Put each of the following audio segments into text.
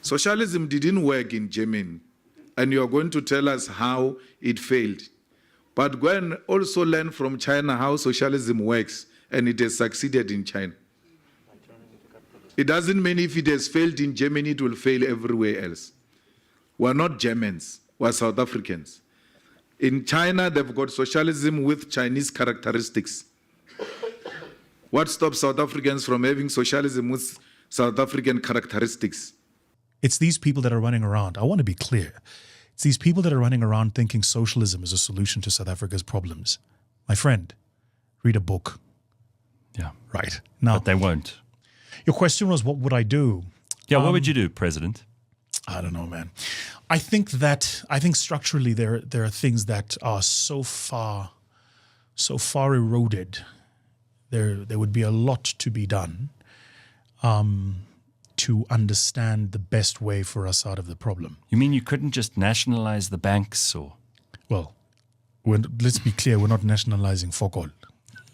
Socialism didn't work in Germany, and you are going to tell us how it failed. But go and also learn from China how socialism works, and it has succeeded in China. It doesn't mean if it has failed in Germany, it will fail everywhere else. We're not Germans, we're South Africans. In China, they've got socialism with Chinese characteristics. What stops South Africans from having socialism with South African characteristics? It's these people that are running around. I want to be clear. It's these people that are running around thinking socialism is a solution to South Africa's problems. My friend, read a book. Yeah. Right. Now, But they won't. Your question was, what would I do? Yeah, what would you do, President? I don't know, man. I think structurally there are things that are so far eroded. There would be a lot to be done to understand the best way for us out of the problem. You mean you couldn't just nationalize the banks or? Well, let's be clear, we're not nationalizing Fokol.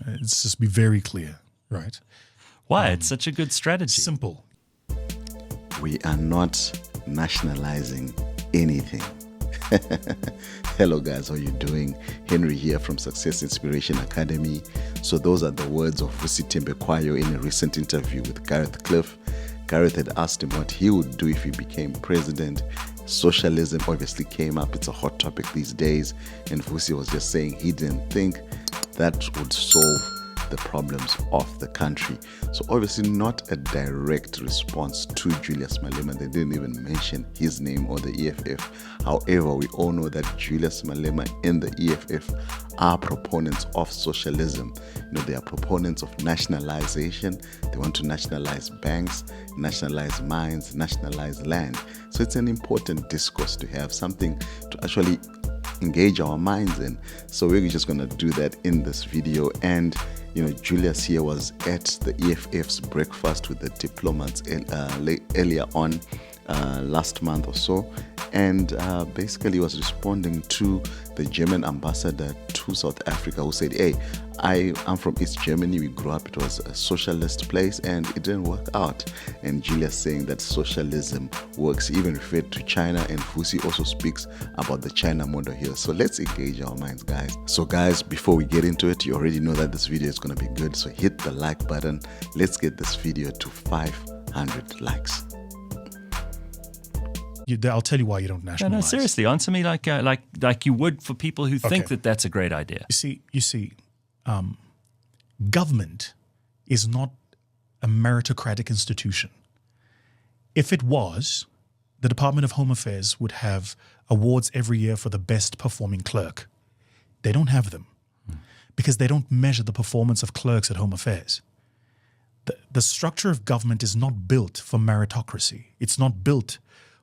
Let's just be very clear, right? Why? It's such a good strategy. Simple. We are not nationalizing anything. Hello guys, how are you doing? Henry here from Success Inspiration Academy. So those are the words of Vusi Thembekwayo in a recent interview with Gareth Cliff. Gareth had asked him what he would do if he became president. Socialism obviously came up. It's a hot topic these days. And Vusi was just saying he didn't think that would solve the problems of the country. So obviously not a direct response to Julius Malema. They didn't even mention his name or the EFF. However, we all know that Julius Malema and the EFF are proponents of socialism. You know, they are proponents of nationalization. They want to nationalize banks, nationalize mines, nationalize land. So it's an important discourse to have, something to actually engage our minds in. So we're just going to do that in this video. And you know, Julius here was at the EFF's breakfast with the diplomats earlier on last month or so, and basically was responding to the German ambassador to South Africa, who said, hey, I'm from East Germany, we grew up, it was a socialist place and it didn't work out. And Julius saying that socialism works. He even referred to China, and Vusi also speaks about the China model here. So let's engage our minds, guys. So guys, before we get into it, you already know that this video is going to be good, so hit the like button. Let's get this video to 500 likes. I'll tell you why you don't nationalize. No, seriously, answer me like you would for people who think that that's a great idea. You see, government is not a meritocratic institution. If it was, the Department of Home Affairs would have awards every year for the best performing clerk. They don't have them because they don't measure the performance of clerks at Home Affairs. The structure of government is not built for meritocracy. It's not built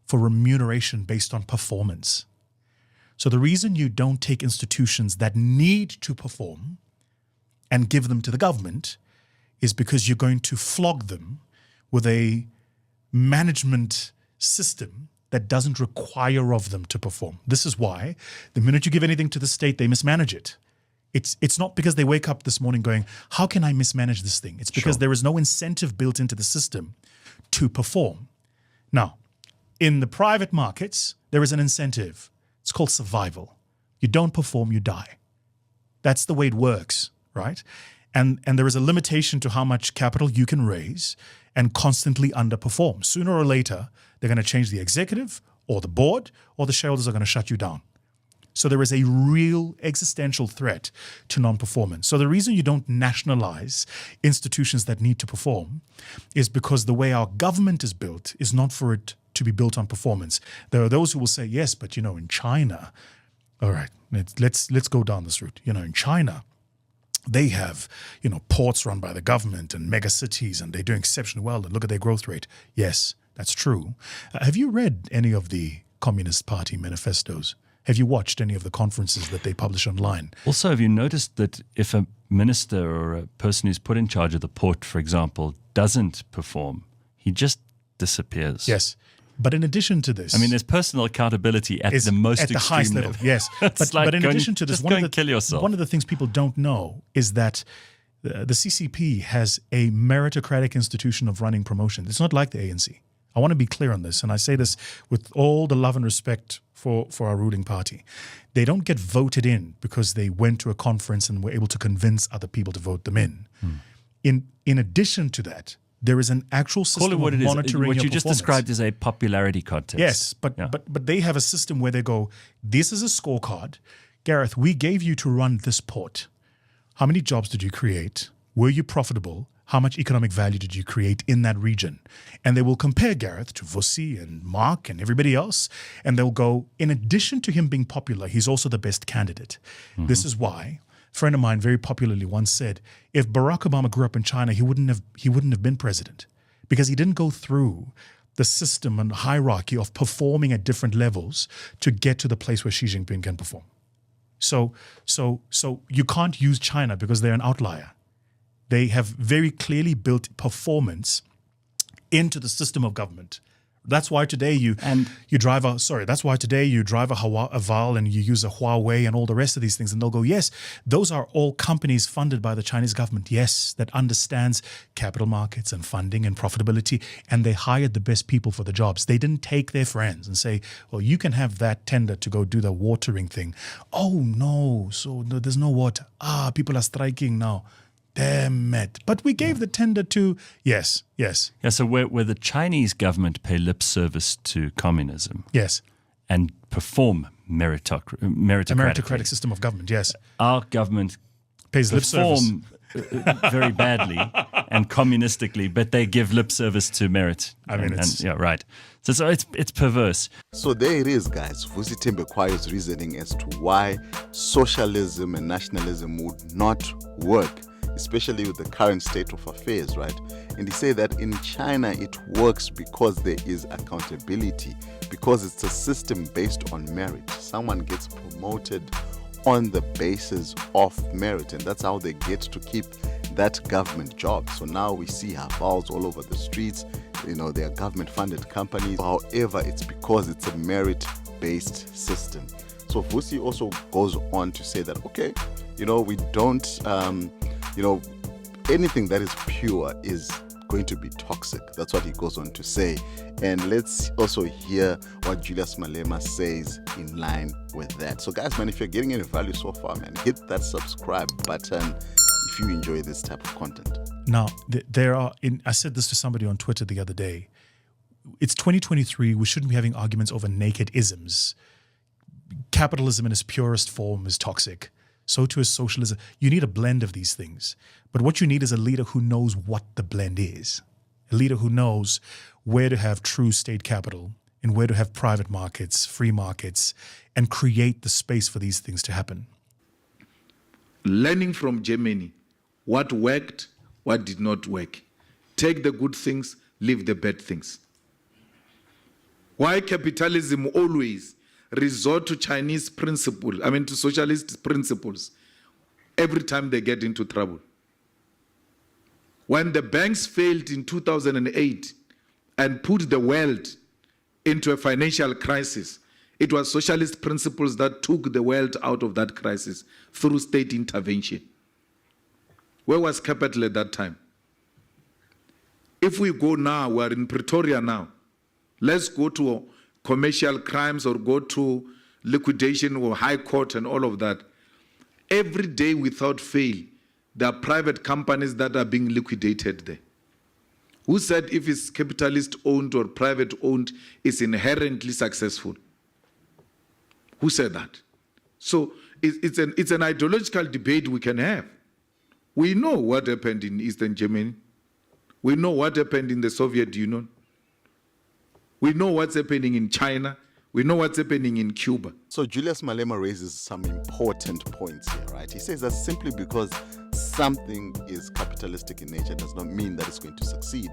for remuneration based on performance. So the reason you don't take institutions that need to perform and give them to the government is because you're going to flog them with a management system that doesn't require of them to perform. This is why the minute you give anything to the state, they mismanage it. It's not because they wake up this morning going, how can I mismanage this thing? It's because there is no incentive built into the system to perform. Now, in the private markets, there is an incentive. It's called survival. You don't perform, you die. That's the way it works, right? And there is a limitation to how much capital you can raise and constantly underperform. Sooner or later, they're going to change the executive or the board, or the shareholders are going to shut you down. So there is a real existential threat to non-performance. So the reason you don't nationalize institutions that need to perform is because the way our government is built is not for it to be built on performance. There are those who will say, yes, but you know, in China, all right, let's go down this route. You know, in China, they have, you know, ports run by the government and mega cities, and they're doing exceptionally well. And look at their growth rate. Yes, that's true. Have you read any of the Communist Party manifestos? Have you watched any of the conferences that they publish online? Also, have you noticed that if a minister or a person who's put in charge of the port, for example, doesn't perform, he just disappears? Yes. But in addition to this, I mean, there's personal accountability at the most at the extreme highest level. Yes, but in addition to this, one of the things people don't know is that the CCP has a meritocratic institution of running promotions. It's not like the ANC. I want to be clear on this, and I say this with all the love and respect for our ruling party. They don't get voted in because they went to a conference and were able to convince other people to vote them in. In addition to that, there is an actual system of monitoring your performance. What you just described is a popularity contest. Yes, but they have a system where they go, this is a scorecard. Gareth, we gave you to run this port. How many jobs did you create? Were you profitable? How much economic value did you create in that region? And they will compare Gareth to Vusi and Mark and everybody else. And they'll go, in addition to him being popular, he's also the best candidate. This is why a friend of mine very popularly once said, if Barack Obama grew up in China, he wouldn't have been president, because he didn't go through the system and hierarchy of performing at different levels to get to the place where Xi Jinping can perform. So you can't use China because they're an outlier. They have very clearly built performance into the system of government. That's why today you drive a Val and you use a Huawei and all the rest of these things, and they'll go, yes, those are all companies funded by the Chinese government. Yes, that understands capital markets and funding and profitability, and they hired the best people for the jobs. They didn't take their friends and say, well, you can have that tender to go do the watering thing. Oh no, there's no water. People are striking now. Damn it. But we gave the tender to, yes. Yeah, so where the Chinese government pay lip service to communism. Yes. And perform meritocracy. A meritocratic system of government, yes. Our government pays lip service. Very badly and communistically, but they give lip service to merit. Yeah, right. So it's perverse. So there it is, guys. Vusi Thembekwayo's reasoning as to why socialism and nationalism would not work, especially with the current state of affairs, right? And he said that in China it works because there is accountability, because it's a system based on merit. Someone gets promoted on the basis of merit, and that's how they get to keep that government job. So now we see Havals all over the streets. They are government-funded companies. However, it's because it's a merit-based system. So Vusi also goes on to say that, okay, we don't anything that is pure is going to be toxic. That's what he goes on to say. And let's also hear what Julias Malema says in line with that. So guys, man, if you're getting any value so far, man, hit that subscribe button if you enjoy this type of content. Now, I said this to somebody on Twitter the other day. It's 2023. We shouldn't be having arguments over naked isms. Capitalism in its purest form is toxic. So too is socialism. You need a blend of these things. But what you need is a leader who knows what the blend is. A leader who knows where to have true state capital and where to have private markets, free markets, and create the space for these things to happen. Learning from Germany, what worked, what did not work. Take the good things, leave the bad things. Why capitalism always resort to Chinese principles, to socialist principles, every time they get into trouble. When the banks failed in 2008 and put the world into a financial crisis, it was socialist principles that took the world out of that crisis through state intervention. Where was capital at that time? If we go now, we're in Pretoria now, let's go to commercial crimes or go to liquidation or high court and all of that. Every day without fail, there are private companies that are being liquidated there. Who said if it's capitalist owned or private owned, it's inherently successful? Who said that? So it's an ideological debate we can have. We know what happened in Eastern Germany. We know what happened in the Soviet Union. We know what's happening in China. We know what's happening in Cuba. So Julias Malema raises some important points here, right? He says that simply because something is capitalistic in nature does not mean that it's going to succeed.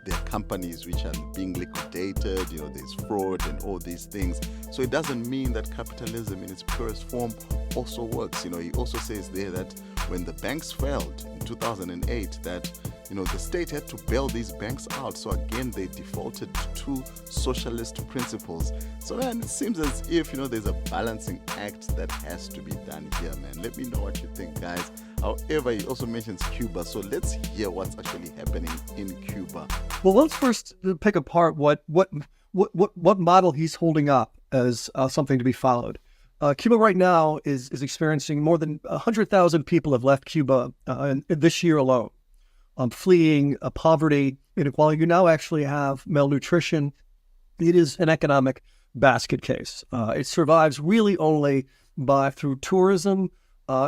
There are companies which are being liquidated, there's fraud and all these things. So it doesn't mean that capitalism in its purest form also works. He also says there that when the banks failed in 2008, that the state had to bail these banks out. So again, they defaulted to socialist principles. So man, it seems as if, there's a balancing act that has to be done here, man. Let me know what you think, guys. However, he also mentions Cuba. So let's hear what's actually happening in Cuba. Well, let's first pick apart what model he's holding up as something to be followed. Cuba right now is experiencing more than 100,000 people have left Cuba this year alone, fleeing poverty, inequality. You now actually have malnutrition. It is an economic basket case. It survives really only through tourism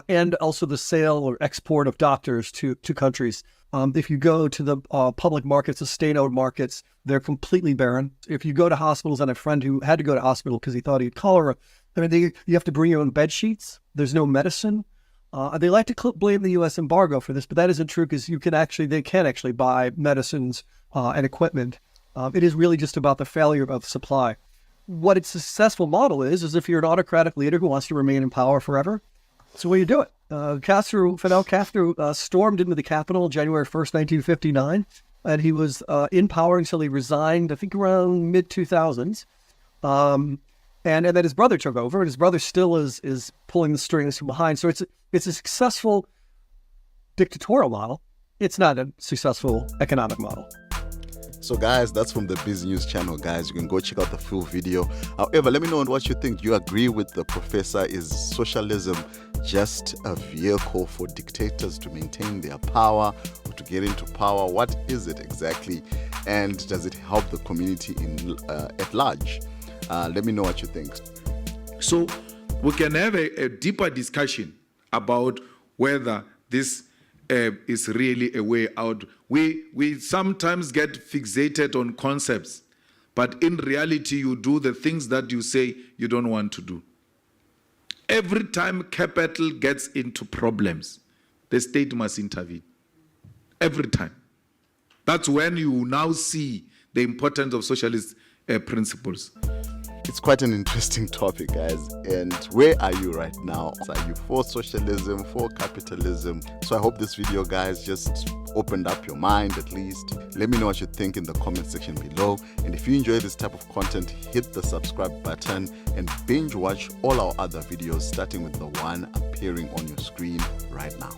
and also the sale or export of doctors to countries. If you go to the public markets, the state-owned markets, they're completely barren. If you go to hospitals, and a friend who had to go to hospital because he thought he had cholera, you have to bring your own bed sheets. There's no medicine. They like to blame the U.S. embargo for this, but that isn't true because they can actually buy medicines and equipment. It is really just about the failure of supply. What its successful model is if you're an autocratic leader who wants to remain in power forever, that's the way you do it. Fidel Castro stormed into the Capitol January 1st, 1959, and he was in power until he resigned, I think around mid-2000s. And then his brother took over, and his brother still is pulling the strings from behind. So it's a successful dictatorial model. It's not a successful economic model. So guys, that's from the Biz News channel, guys. You can go check out the full video. However, let me know what you think. Do you agree with the professor? Is socialism just a vehicle for dictators to maintain their power or to get into power? What is it exactly? And does it help the community at large? Let me know what you think. So we can have a deeper discussion about whether this is really a way out. We sometimes get fixated on concepts, but in reality, you do the things that you say you don't want to do. Every time capital gets into problems, the state must intervene. Every time. That's when you now see the importance of socialist principles. It's quite an interesting topic, guys. And where are you right now? Are you for socialism, for capitalism? So I hope this video, guys, just opened up your mind at least. Let me know what you think in the comment section below. And if you enjoy this type of content, hit the subscribe button and binge watch all our other videos, starting with the one appearing on your screen right now.